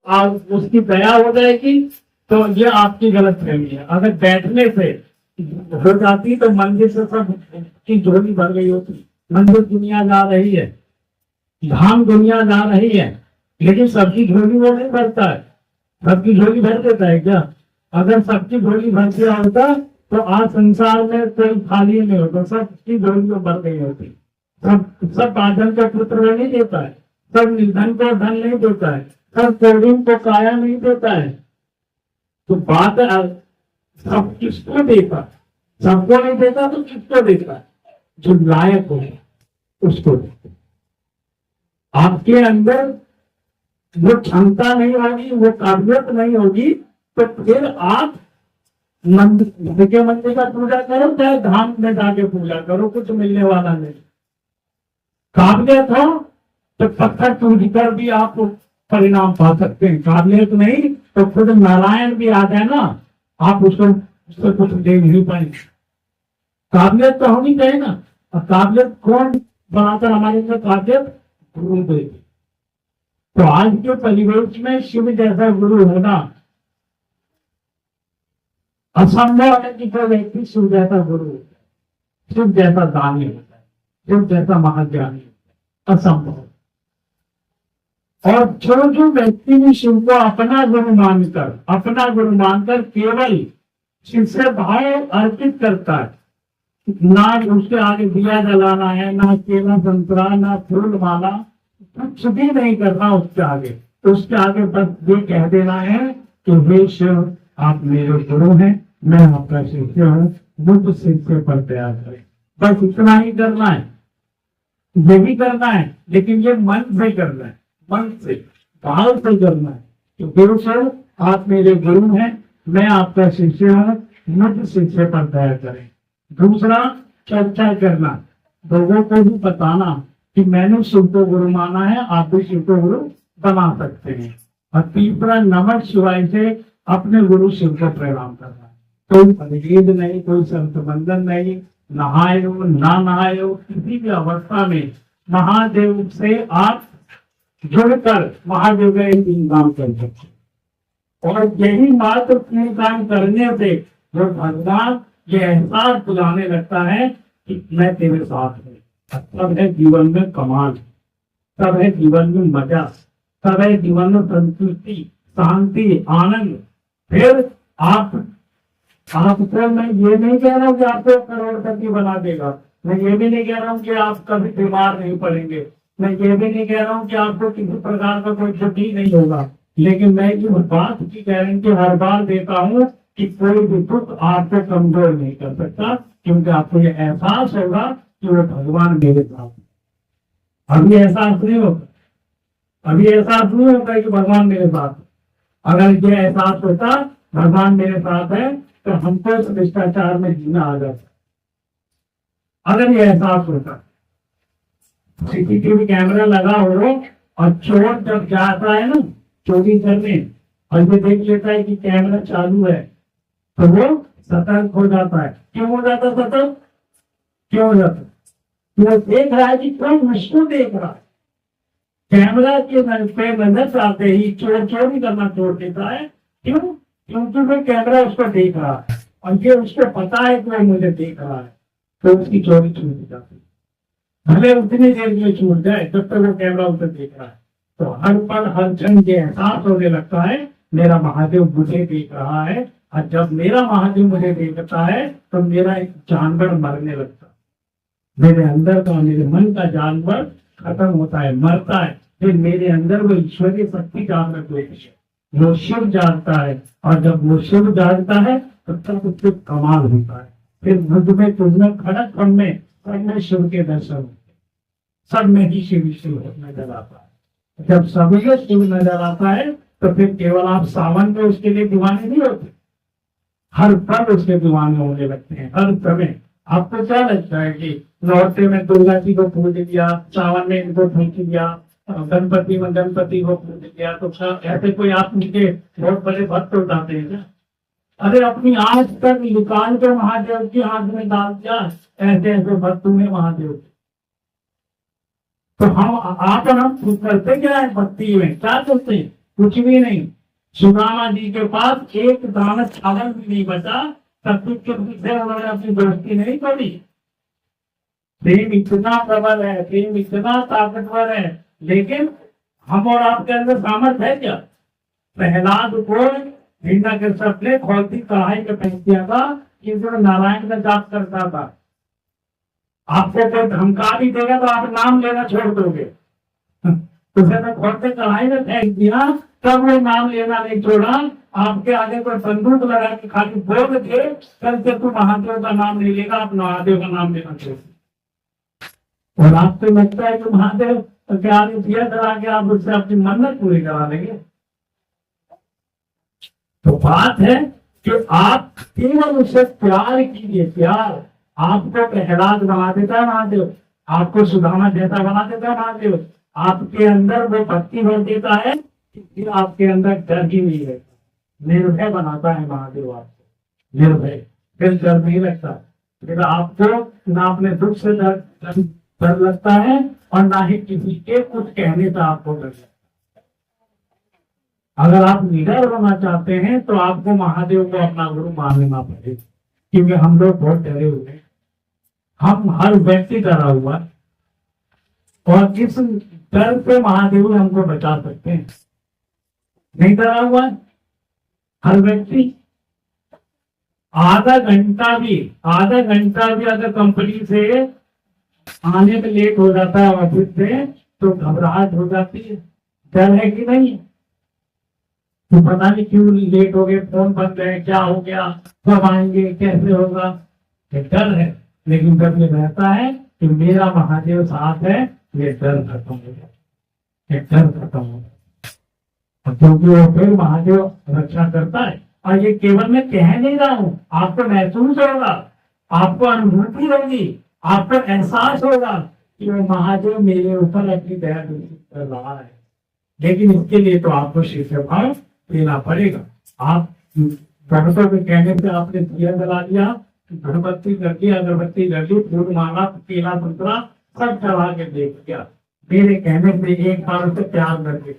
आप उसकी दया हो जाएगी तो ये आपकी गलत फहमी है। अगर बैठने से हो जाती तो मंदिर से सब की झोली भर गई होती। मंदिर दुनिया जा रही है, धाम दुनिया जा रही है, लेकिन सबकी झोली वो नहीं भरता है। सबकी झोली भर देता है क्या? अगर सबकी झोली भर दिया होता तो आज संसार में कोई खाली नहीं होता, सबकी झोली तो भर गई होती। सब बादल का पुत्र नहीं देता है, सब निर्धन को धन नहीं देता है, सब कौड़ियों को काया नहीं देता है। तो बात सब किसको देता? सबको नहीं देता तो किसको देता? जो लायक हो उसको देता। आपके अंदर वो क्षमता नहीं होगी, वो काबिलियत नहीं होगी, तो फिर आप मंदिर के मंदिर का पूजा करो, चाहे धाम में जाके पूजा करो, कुछ मिलने वाला नहीं। काबिलियत हो तो पत्थर टूट कर भी आप परिणाम पा सकते हैं। काबिलियत नहीं तो खुद नारायण भी आ जाए ना, आप उसको कुछ दे नहीं पाएंगे। काबिलियत तो होनी चाहिए ना। और काबिलियत कौन बनाकर हमारे अंदर काबिलियत? गुरु देगी। तो आज के परिवेश में शिव जैसा गुरु होना असंभव है कि कोई व्यक्ति शिव जैसा गुरु होता है, शिव जैसा दानी होता है, शिव जैसा महाज्ञानी होता है। असंभव। और जो व्यक्ति भी शिव को अपना गुरु मानकर केवल शिव से भाव अर्पित करता है, ना उसके आगे दिया जलाना है, ना केला संतरा, ना फूल माला, कुछ भी नहीं करना उसके आगे बस ये कह देना है कि हे शिव, आप मेरे गुरु हैं, मैं आपका शिष्य हूँ, मुझ शिष्य पर दया करें। बस इतना ही करना है, यही करना है। लेकिन ये मन से करना है, मन से, भाव से करना है कि गुरु सर, आप मेरे गुरु हैं, मैं आपका शिष्य हूँ, मुझ शिष्य पर दया करें। दूसरा, चर्चा करना, लोगों को भी बताना कि मैंने शिव को गुरु माना है, आप भी शिव को गुरु बना सकते हैं। और तीसरा, नमः शिवाय से अपने गुरु शिव को प्रणाम करना। कोई परिवेद नहीं, कोई संत बंधन नहीं, नहाए हो ना नहाए हो, किसी भी अवस्था में महादेव से आप जुड़कर महादेव का एक काम कर सकते। और यही मात्र तीन काम करने से जो भगवान ये एहसास दिलाने लगता है कि मैं तेरे साथ हूँ, तब है जीवन में कमाल, तब है जीवन में मजा, तब है जीवन में संतुष्टि, शांति, आनंद। फिर आपको मैं ये नहीं कह रहा हूँ कि आपको करोड़पति बना देगा, मैं ये भी नहीं कह रहा हूँ कि आप कभी बीमार नहीं पड़ेंगे, मैं ये भी नहीं कह रहा हूँ कि आपको किसी प्रकार का कोई छुट्टी नहीं होगा। लेकिन मैं इस बात की गारंटी हर बार देता हूँ कि कोई भी दुख आपको कमजोर नहीं कर सकता, क्योंकि आपको ये एहसास होगा कि वो भगवान मेरे साथ। अभी एहसास नहीं होगा, अभी एहसास नहीं होता कि भगवान मेरे साथ। अगर ये एहसास होता भगवान मेरे साथ है तो हमको शिष्टाचार में जीना आ जाता। अगर ये एहसास होता, सीसीटीवी कैमरा लगा हो और चोर जब जाता है ना चोरी करने और ये देख लेता है कि कैमरा चालू है, तो वो सतर्क हो जाता है। क्यों हो जाता सतर्क? क्यों हो जाता? वो देख रहा है कि कोई मुझको देख रहा है। कैमरा के पे नजर चाहते ही चोर चोरी करना छोड़ देता है। क्यों? क्योंकि वो कैमरा उसको देख रहा है और ये उसको पता है कि वो मुझे देख रहा है, तो उसकी चोरी छूट जाती है। भले उतनी देर के लिए छूट जाए जब तक वो कैमरा उसे देख रहा है। तो हर पल हर क्षण ये एहसास होने लगता है मेरा महादेव मुझे देख रहा है, और जब मेरा महादेव मुझे देखता है तो मेरा एक जानवर मरने लगता है। मेरे अंदर का, मेरे मन का जानवर खत्म होता है, मरता है। फिर मेरे अंदर वो ईश्वरीय शक्ति जागृत होती है, वो शिव जागता है, और जब वो शिव जागता है तो तब उससे कमाल होता है। फिर मुझ में, तुझमें, खड़क में सब में शिव के दर्शन होते, सब में ही शिव नजर आता है। जब सभी में शिव नजर आता है तो फिर केवल आप सावन में उसके लिए दीवाने नहीं होते, हर पल उसके दीवाने होने लगते हैं। हर समय आपको क्या लगता है कि नौरात्रि में दुर्गा जी को पूज दिया, सावन में इनको पूज दिया, गणपति में गणपति को पूज दिया, तो ऐसे कोई आप उनके बहुत बड़े भक्त हो जाते हैं क्या? अरे अपनी आंख तक निकाल कर महादेव की आंख में डाल दिया, ऐसे ऐसे भक्त में महादेव। तो हम आप और हम करते क्या है भक्ति में? क्या करते हैं? कुछ भी नहीं। सुदामा जी के पास एक दाना चावल भी नहीं बचा, तब कुछ के पीछे उन्होंने अपनी दोस्ती नहीं तोड़ी। प्रेम इतना प्रबल है, प्रेम इतना ताकतवर है, लेकिन हम और आपके अंदर सामर्थ्य है क्या? प्रहलाद को हिरण्यकश्यप ने खोलती कढ़ाई में फेंक दिया था कि जो नारायण का जाप करता था। आपको कोई धमका भी देगा तो आप नाम लेना छोड़ दोगे। उसे तो खोलते कढ़ाई में फेंक दिया, तब वो नाम लेना नहीं छोड़ा। आपके आगे कोई बंदूक लगा के खाली बोल के कल से तू महादेव का नाम नहीं लेगा, आप महादेव का नाम लेना छोड़। और आपको लगता है कि महादेव के आगे दिया करा के आप उससे अपनी मन्नत पूरी करा लेंगे? तो बात है कि आप केवल उससे प्यार कीजिए। प्यार आपको प्रहलाद बना देता है महादेव, आपको सुदामा जैसा बना देता है महादेव, आपके अंदर वो भक्ति भर देता है कि फिर आपके अंदर डर ही नहीं रहता। निर्भय बनाता है महादेव आपको, निर्भय, फिर डर नहीं लगता। फिर आपको ना अपने दुख से डर लगता है और ना ही किसी के कुछ कहने से आपको डर लगता है। अगर आप निडर होना चाहते हैं तो आपको महादेव को अपना गुरु मान लेना पड़ेगा, क्योंकि हम लोग बहुत डरे हुए हैं। हम हर व्यक्ति डरा हुआ, और इस डर से महादेव हमको बचा सकते हैं। नहीं डरा हुआ हर व्यक्ति। आधा घंटा भी अगर कंपनी से आने में लेट हो जाता है ऑफिस से, तो घबराहट हो जाती है। डर है कि नहीं? तो पता नहीं क्यों लेट हो गए, फोन बंद है, क्या हो गया, कब आएंगे, कैसे होगा, ये डर है। लेकिन जब ये रहता है कि मेरा महादेव साथ है, ये डर खत्म हो गया, ये डर खत्म हो गया। क्योंकि वो फिर महादेव रक्षा करता है। और ये केवल मैं कह नहीं रहा हूं, आपको महसूस होगा, आपको अनुभूति होगी, आपको एहसास होगा कि वो महादेव मेरे ऊपर अपनी दया कर रहा है। लेकिन इसके लिए तो आपको शीर्ष भाव देना पड़ेगा। आप भक्तों के कहने से आपने दिया जला दिया, धूपबत्ती कर दी, अगरबत्ती कर दी, फूल माला, केला, संतरा सब चढ़ा के देख लिया। मेरे कहने से एक बार उसे प्यार करके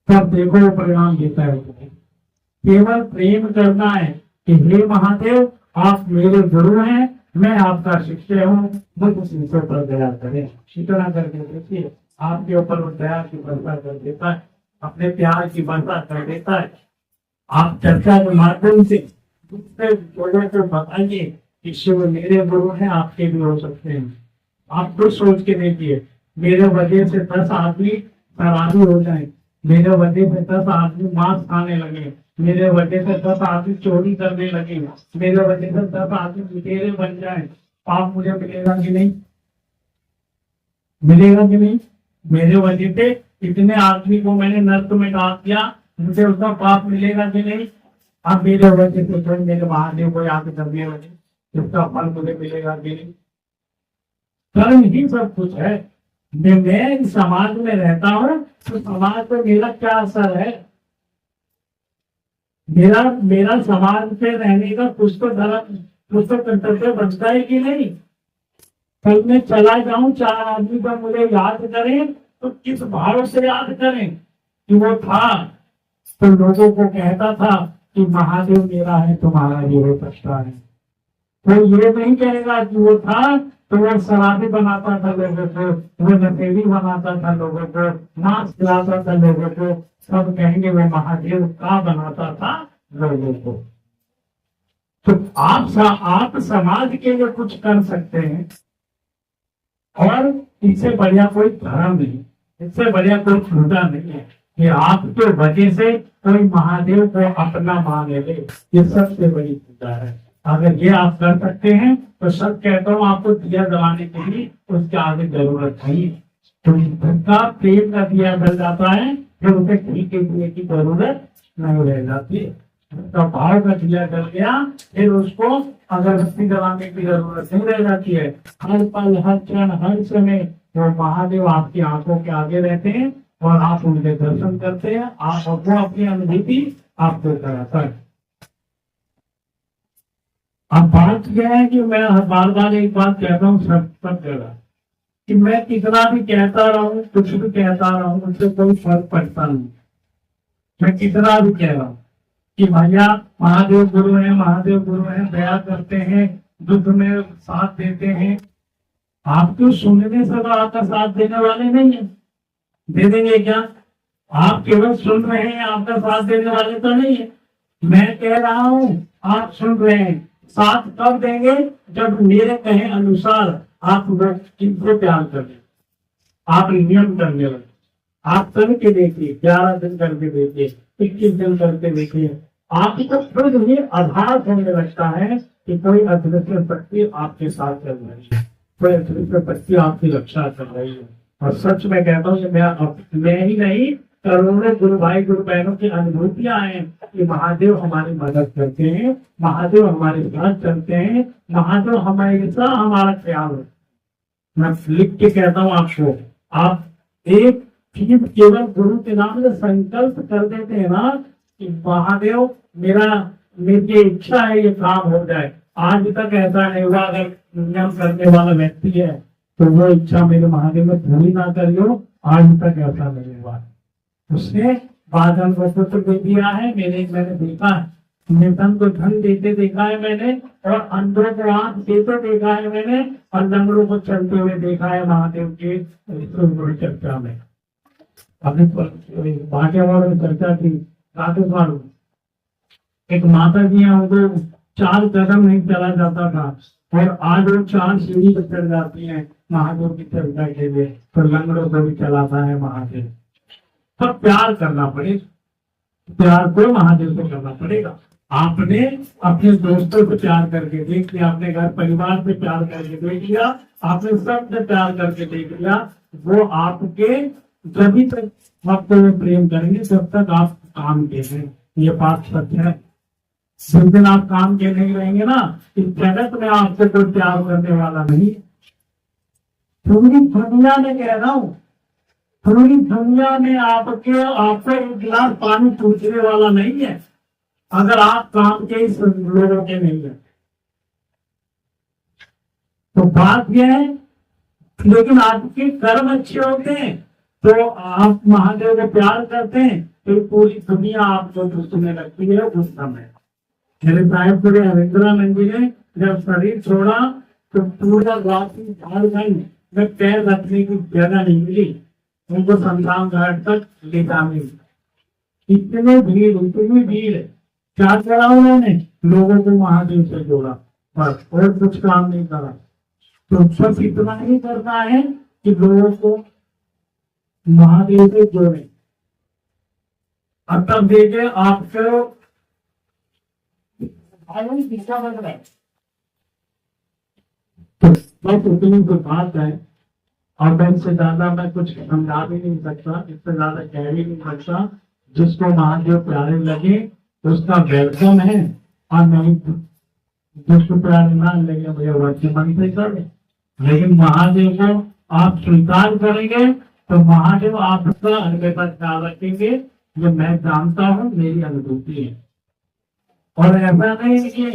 तब देखो वो परिणाम देता है। केवल प्रेम करना है कि हे महादेव, आप मेरे गुरु हैं, मैं आपका शिष्य हूँ, मुझ शिष्यों पर दया करें। इतना करके देखिए, आपके ऊपर वो दया की वर्षा कर देता है, अपने प्यार की वर्षा कर देता है। आप चर्चा के माध्यम से दूसरे लोगों को बताइए कि शिव मेरे गुरु हैं, आपके भी हो सकते हैं। आप कुछ सोच के देखिए, मेरे वजह से 10 आदमी शराबी हो जाए, मेरे वजह से 10 आदमी मांस खाने लगे, मेरे वजह से 10 आदमी चोरी करने लगे, मेरे वजह से 10 आदमी लुटेरे बन जाए, पाप मुझे मिलेगा कि नहीं? मिलेगा कि नहीं? मेरे वजह से इतने आदमी को मैंने नर्क में डाल दिया, मुझे उसका पाप मिलेगा कि नहीं? अब मेरे वजह से कोई मेरे महादेव को याद करने लगे, उसका फल मुझे मिलेगा कि नहीं? कर्म ही सब कुछ है। मैं समाज में रहता हूँ तो समाज पर मेरा क्या असर है? मेरा समाज पे रहने का कुछ तो धर्म, कुछ तो कर्तव्य बनता है कि नहीं? कल मैं चला जाऊं, 4 आदमी का मुझे याद करें तो किस भाव से याद करें कि वो था तो लोगों को कहता था कि महादेव मेरा है, तुम्हारा ये हो सकता है। तो ये नहीं कहेगा कि वो था तो वो शराबी बनाता था लोगों को, वो नशेड़ी बनाता था लोगों को, मांस खिलाता था लोगों को, सब कहेंगे वो महादेव का बनाता था लोगों को। तो आप समाज के लिए कुछ कर सकते हैं, और इससे बढ़िया कोई धर्म नहीं, इससे बढ़िया कोई पूजा नहीं है कि आपके वजह से कोई महादेव को अपना मान ले। ये सबसे बड़ी पूजा है। अगर ये आप कर सकते हैं तो सब कहता हूँ, आपको दिया जलाने के लिए उसके आगे जरूरत नहीं। तो जिसका प्रेम का दिया जल जाता है, फिर उसे घी के दिए की जरूरत नहीं रह जाती। उसका भाव का दिया जल गया, फिर उसको अगरबत्ती जलाने की जरूरत नहीं रह जाती है। हर पल, हर क्षण, हर समय वो महादेव आपकी आंखों के आगे रहते हैं और आप उनके दर्शन करते हैं। आप वो अपनी अनुभूति आपको कराता है। अब बात यह है कि मैं बार बार एक बात कहता हूँ सब जगह, कि मैं कितना भी कहता रहूं, कुछ भी कहता रहूं, उससे कोई फर्क पड़ता नहीं। मैं कितना भी कह रहा हूं कि भैया महादेव गुरु है, महादेव गुरु है, दया करते हैं, दुख में साथ देते हैं, आपको सुनने से तो आपका साथ देने वाले नहीं है। दे देंगे क्या? आप केवल सुन रहे हैं, आपका साथ देने वाले तो नहीं है। मैं कह रहा हूं, आप सुन रहे हैं, साथ कब देंगे? जब मेरे कहे अनुसार आप लोग किनको प्यार करें, आप नियम करने लगे। आप कर के देखिए, 11 दिन करके देखिए, 21 दिन करके देखिए, आपको खुद ही आभास होने लगता है कि कोई अदृश्य शक्ति आपके साथ चल रही है, कोई अदृश्य शक्ति आपकी रक्षा कर रही है। और सच में कहता हूँ, मैं ही नहीं, करोड़ों गुरु भाई गुरु बहनों की अनुभूतियां हैं कि महादेव हमारी मदद करते हैं, महादेव हमारे साथ चलते हैं, महादेव हमेशा हमारा ख्याल रखते हैं। मैं लिख के कहता हूँ आपको, आप एक चीज केवल गुरु के नाम से संकल्प कर देते हैं ना कि महादेव मेरी इच्छा है ये काम हो जाए। आज तक ऐसा नहीं हुआ, अगर नियम करने वाला व्यक्ति है तो वो इच्छा मेरे महादेव में पूरी ना करियो, आज तक ऐसा नहीं हुआ। उसने बादल को पुत्र दे दिया है, मैंने देखा है, निर्धन को धन देते देखा है मैंने, और अंधों को आंख देते देखा है मैंने, और लंगड़ों को चलते हुए देखा है महादेव के चर्चा में। अपने भाग्यवान में चर्चा की, राजस्थान एक माता जी है, उनको 4 कदम नहीं चला जाता था, और आज वो 4 सीढ़ी पर चढ़ जाती है महादेव की चर्चा के लिए, तो लंगड़ों को भी चलाता है महादेव। तो प्यार करना पड़ेगा, प्यार को महादेव से करना पड़ेगा। आपने अपने दोस्तों से प्यार करके देख लिया, अपने घर परिवार से प्यार करके देख लिया, आपने सबसे प्यार करके देख लिया, वो आपके जब तक आपको वो प्रेम करेंगे तब तक आप काम के हैं। ये बात सच है। जिस दिन आप काम के नहीं रहेंगे ना, इस जगत में आपसे कोई प्यार करने वाला नहीं। पूरी दुनिया में कह रहा हूं, पूरी दुनिया में आपको एक गिलास पानी पूछने वाला नहीं है, अगर आप काम के इस लोगों के नहीं है। तो बात यह है, लेकिन आपके कर्म अच्छे होते हैं तो आप महादेव को प्यार करते हैं, तो पूरी दुनिया आपको सुनने लगती है उस समय। मेरे साहेब पूरे हरिंद्रानंद जी ने जब शरीर छोड़ा तो पूरा रात्रि झारखंड में पैर रखने की जगह नहीं मिली, उनको शमशान घाट तक ले जाने की। इतनी भीड़, क्या करा उन्होंने? लोगों को महादेव से जोड़ा, बस, और कुछ काम नहीं करा। तो सब इतना ही करना है कि लोगों को महादेव से जोड़े। अब तब देखिए आपको दिशा बन रहा है, तो बस उतनी तो बात है, और मैं इससे ज्यादा मैं कुछ समझा भी नहीं सकता, इससे ज्यादा कह भी नहीं सकता। जिसको महादेव प्यारे लगे उसका वेलकम है, और नहीं जिसको प्यारे ना लगे भैया वैसे मन से करे। लेकिन महादेव को आप स्वीकार करेंगे तो महादेव आपका हमेशा ख्याल रखेंगे। ये मैं जानता हूँ, मेरी अनुभूति है। और ऐसा नहीं कि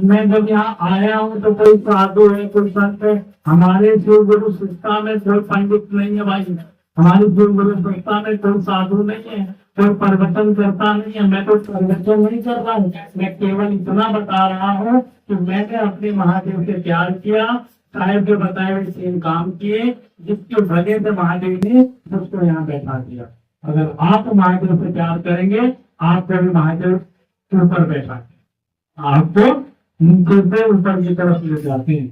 मैं जब यहाँ आया हूँ तो कोई साधु है, कोई संत है। हमारे शिव गुरु संस्था में कोई पंडित नहीं है भाई, हमारी शिव गुरु संस्था में कोई साधु नहीं है, कोई प्रवचन करता नहीं है। मैं तो प्रवचन नहीं कर रहा हूँ, मैं केवल इतना बता रहा हूँ कि मैंने अपने महादेव से प्यार किया, साहेब के बताए हुए 3 काम किए, जिसके वजह से महादेव ने मुझको यहाँ बैठा दिया। अगर आप महादेव से प्यार करेंगे, आपको भी महादेव ऊपर बैठा के आपको नीचे से ऊपर की तरफ ले जाते हैं,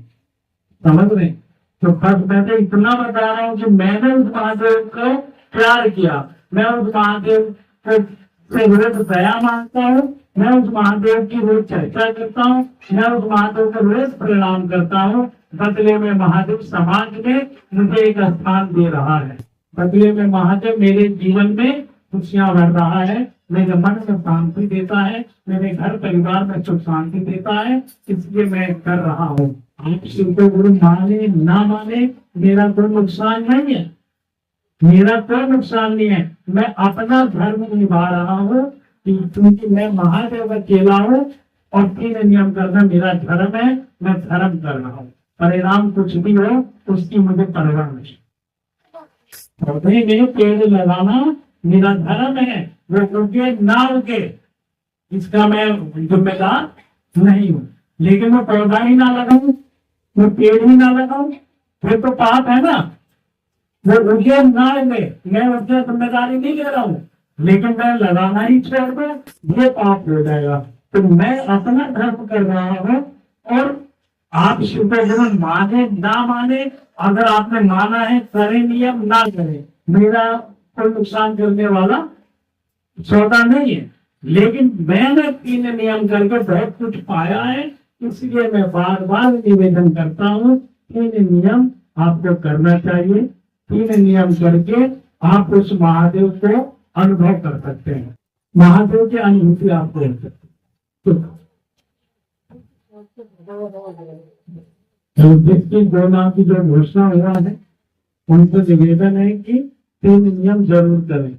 समझ रहे? तो बस मैं तो इतना बता रहा हूँ कि मैंने उस महादेव को प्यार किया, मैं उस महादेव को से रोज दया मांगता हूँ, मैं उस महादेव की रोज चर्चा करता हूँ, मैं उस महादेव को रोज प्रणाम करता हूँ। बदले में महादेव समाज में मुझे एक स्थान दे रहा है, बदले में महादेव मेरे जीवन में खुशियां भर रहा है, मेरे मन में शांति देता है, मेरे घर परिवार में सुख शांति देता है, इसलिए मैं कर रहा हूँ। आप शिव को गुरु माने ना माने मेरा कोई नुकसान नहीं है, मेरा कोई नुकसान नहीं है। मैं अपना धर्म निभा रहा हूँ क्योंकि मैं महादेव का चेला हूँ, और 3 नियम करना मेरा धर्म है, मैं धर्म कर रहा हूँ। परिणाम कुछ भी हो उसकी मुझे परवाह नहीं। पौधे में पेड़ लगाना मेरा धर्म है, वो उगे ना उगे इसका मैं जिम्मेदार नहीं हूँ। लेकिन मैं पौधा ही ना लगाऊं, मैं पेड़ ही ना लगाऊं, फिर तो पाप है ना। वो उगे ना उगे मैं उसकी जिम्मेदारी नहीं ले रहा हूँ, लेकिन मैं लगाना ही छोड़ दूं, ये पाप हो जाएगा। तो मैं अपना धर्म कर रहा हूँ और आप शुभ माने ना माने, अगर आपने माना है करे नियम ना करे, मेरा कोई नुकसान करने वाला सौदा नहीं है। लेकिन मैंने 3 नियम करके बहुत कुछ पाया है, इसलिए मैं बार बार निवेदन करता हूँ 3 नियम आपको करना चाहिए। 3 नियम करके आप उस महादेव को अनुभव कर सकते हैं, महादेव की अनुभूति आपको हो सकती है। तो जिसकी 2 नाम की जो घोषणा हुआ है उनको निवेदन है कि 3 नियम जरूर करें।